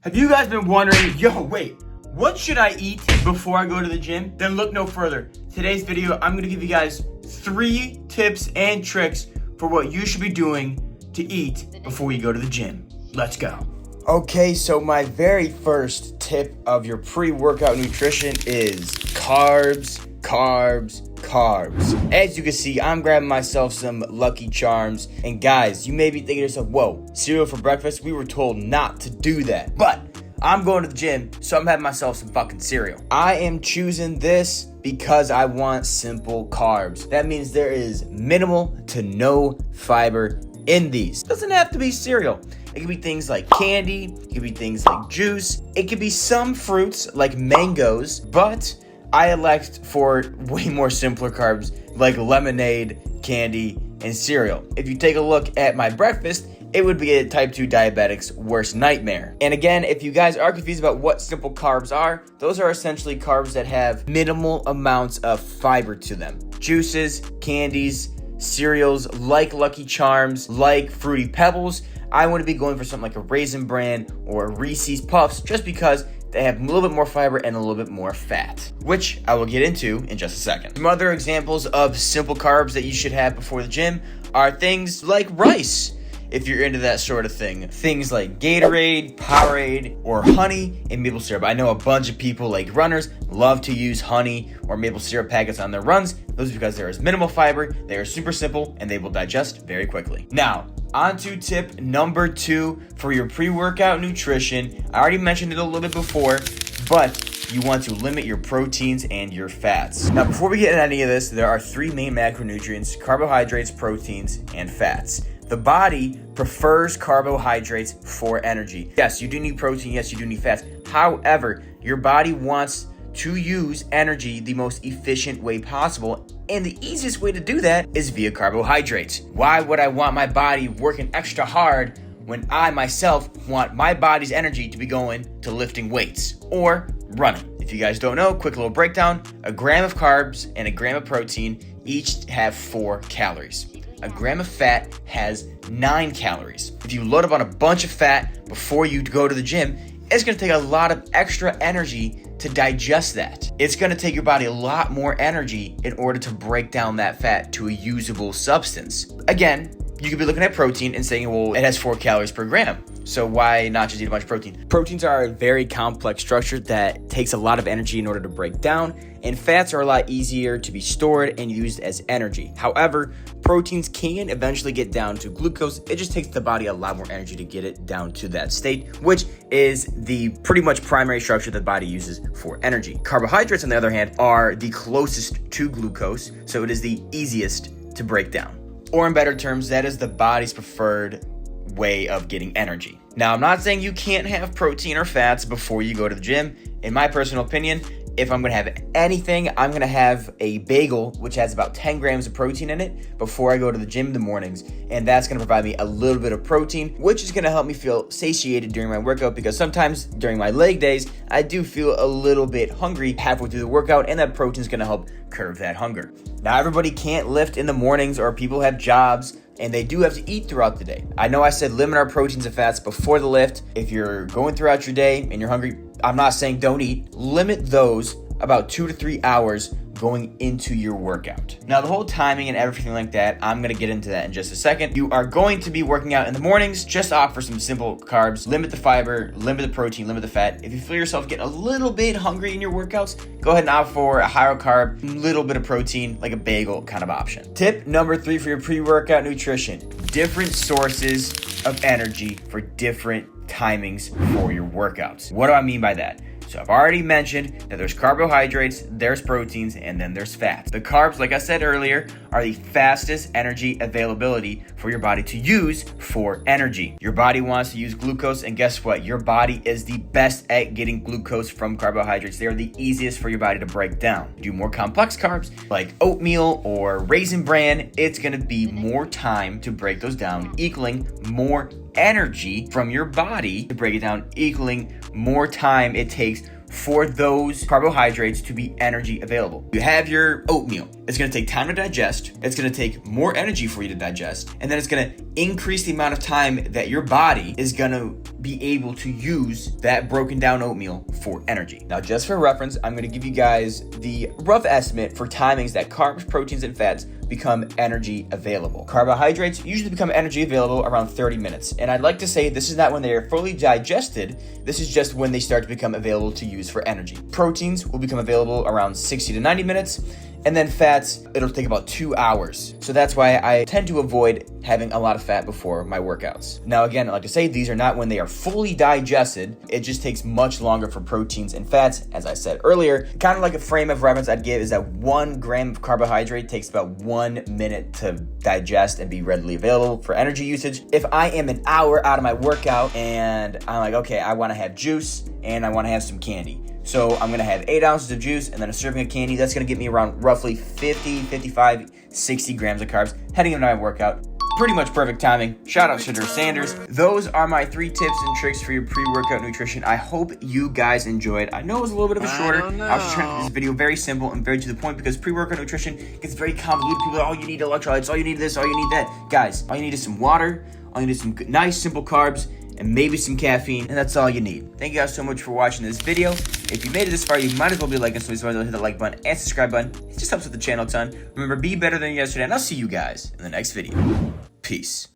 Have you guys been wondering, wait, what should I eat before I go to the gym? Then look no further. Today's video, I'm gonna give you guys 3 tips and tricks for what you should be doing to eat before you go to the gym. Let's go. Okay, so my very first tip of your pre-workout nutrition is carbs. As you can see, I'm grabbing myself some Lucky Charms. And guys, you may be thinking to yourself, whoa, cereal for breakfast? We were told not to do that. But I'm going to the gym, so I'm having myself some fucking cereal. I am choosing this because I want simple carbs. That means there is minimal to no fiber in these. It doesn't have to be cereal. It could be things like candy, it could be things like juice, it could be some fruits like mangoes, but I elect for way more simpler carbs like lemonade, candy, and cereal. If you take a look at my breakfast, it would be a type 2 diabetic's worst nightmare. And again, if you guys are confused about what simple carbs are, those are essentially carbs that have minimal amounts of fiber to them. Juices, candies, cereals like Lucky Charms, like Fruity Pebbles. I want to be going for something like a Raisin Bran or Reese's Puffs just because they have a little bit more fiber and a little bit more fat, which I will get into in just a second. Some other examples of simple carbs that you should have before the gym are things like rice, if you're into that sort of thing. Things like Gatorade, Powerade, or honey and maple syrup. I know a bunch of people, like runners, love to use honey or maple syrup packets on their runs. Those are because there is minimal fiber, they are super simple, and they will digest very quickly. Now, on to tip number 2 for your pre-workout nutrition. I already mentioned it a little bit before, but you want to limit your proteins and your fats. Now, before we get into any of this, there are 3 main macronutrients: carbohydrates, proteins, and fats. The body prefers carbohydrates for energy. Yes, you do need protein. Yes, you do need fats. However, your body wants to use energy the most efficient way possible, and the easiest way to do that is via carbohydrates. Why would I want my body working extra hard when I myself want my body's energy to be going to lifting weights or running? If you guys don't know, quick little breakdown: a gram of carbs and a gram of protein each have 4 calories. A gram of fat has 9 calories. If you load up on a bunch of fat before you go to the gym, it's going to take a lot of extra energy to digest that. It's going to take your body a lot more energy in order to break down that fat to a usable substance. Again, you could be looking at protein and saying, well, it has 4 calories per gram, so why not just eat a bunch of protein? Proteins are a very complex structure that takes a lot of energy in order to break down, and fats are a lot easier to be stored and used as energy. However, proteins can eventually get down to glucose. It just takes the body a lot more energy to get it down to that state, which is the pretty much primary structure the body uses for energy. Carbohydrates, on the other hand, are the closest to glucose, so it is the easiest to break down. Or in better terms, that is the body's preferred way of getting energy. Now, I'm not saying you can't have protein or fats before you go to the gym. In my personal opinion, if I'm gonna have anything, I'm gonna have a bagel, which has about 10 grams of protein in it, before I go to the gym in the mornings. And that's gonna provide me a little bit of protein, which is gonna help me feel satiated during my workout, because sometimes during my leg days, I do feel a little bit hungry halfway through the workout, and that protein is gonna help curb that hunger. Now, everybody can't lift in the mornings, or people have jobs, and they do have to eat throughout the day. I know I said limit our proteins and fats before the lift. If you're going throughout your day and you're hungry, I'm not saying don't eat. Limit those about 2 to 3 hours going into your workout. Now, the whole timing and everything like that, I'm gonna get into that in just a second. You are going to be working out in the mornings, just opt for some simple carbs, limit the fiber, limit the protein, limit the fat. If you feel yourself getting a little bit hungry in your workouts, go ahead and opt for a higher carb, little bit of protein, like a bagel kind of option. Tip number 3 for your pre-workout nutrition: different sources of energy for different timings for your workouts. What do I mean by that? So I've already mentioned that there's carbohydrates, there's proteins, and then there's fats. The carbs, like I said earlier, are the fastest energy availability for your body to use for energy. Your body wants to use glucose, and guess what? Your body is the best at getting glucose from carbohydrates. They are the easiest for your body to break down. Do more complex carbs like oatmeal or Raisin Bran, it's gonna be more time to break those down, equaling more energy from your body to break it down, equaling more time it takes for those carbohydrates to be energy available. You have your oatmeal. It's going to take time to digest. It's going to take more energy for you to digest. And then it's going to increase the amount of time that your body is going to be able to use that broken down oatmeal for energy. Now, just for reference, I'm going to give you guys the rough estimate for timings that carbs, proteins, and fats become energy available. Carbohydrates usually become energy available around 30 minutes. And I'd like to say this is not when they are fully digested. This is just when they start to become available to use for energy. Proteins will become available around 60 to 90 minutes. And then fats, it'll take about 2 hours. So that's why I tend to avoid having a lot of fat before my workouts. Now again, I like to say these are not when they are fully digested. It just takes much longer for proteins and fats. As I said earlier, kind of like a frame of reference I'd give is that 1 gram of carbohydrate takes about 1 minute to digest and be readily available for energy usage. If I am an hour out of my workout and I'm like, okay, I want to have juice and I want to have some candy. So I'm going to have 8 ounces of juice and then a serving of candy. That's going to get me around roughly 50, 55, 60 grams of carbs heading into my workout. Pretty much perfect timing. Shout out to Sanders. Those are my 3 tips and tricks for your pre-workout nutrition. I hope you guys enjoyed. I know it was a little bit of a shorter. I was just trying to make this video very simple and very to the point because pre-workout nutrition gets very convoluted. People are, oh, you need electrolytes, all you need this, all you need that. Guys, all you need is some water, all you need is some nice, simple carbs, and maybe some caffeine, and that's all you need. Thank you guys so much for watching this video. If you made it this far, you might as well be liking, so please hit the like button and subscribe button. It just helps with the channel a ton. Remember, be better than yesterday, and I'll see you guys in the next video. Peace.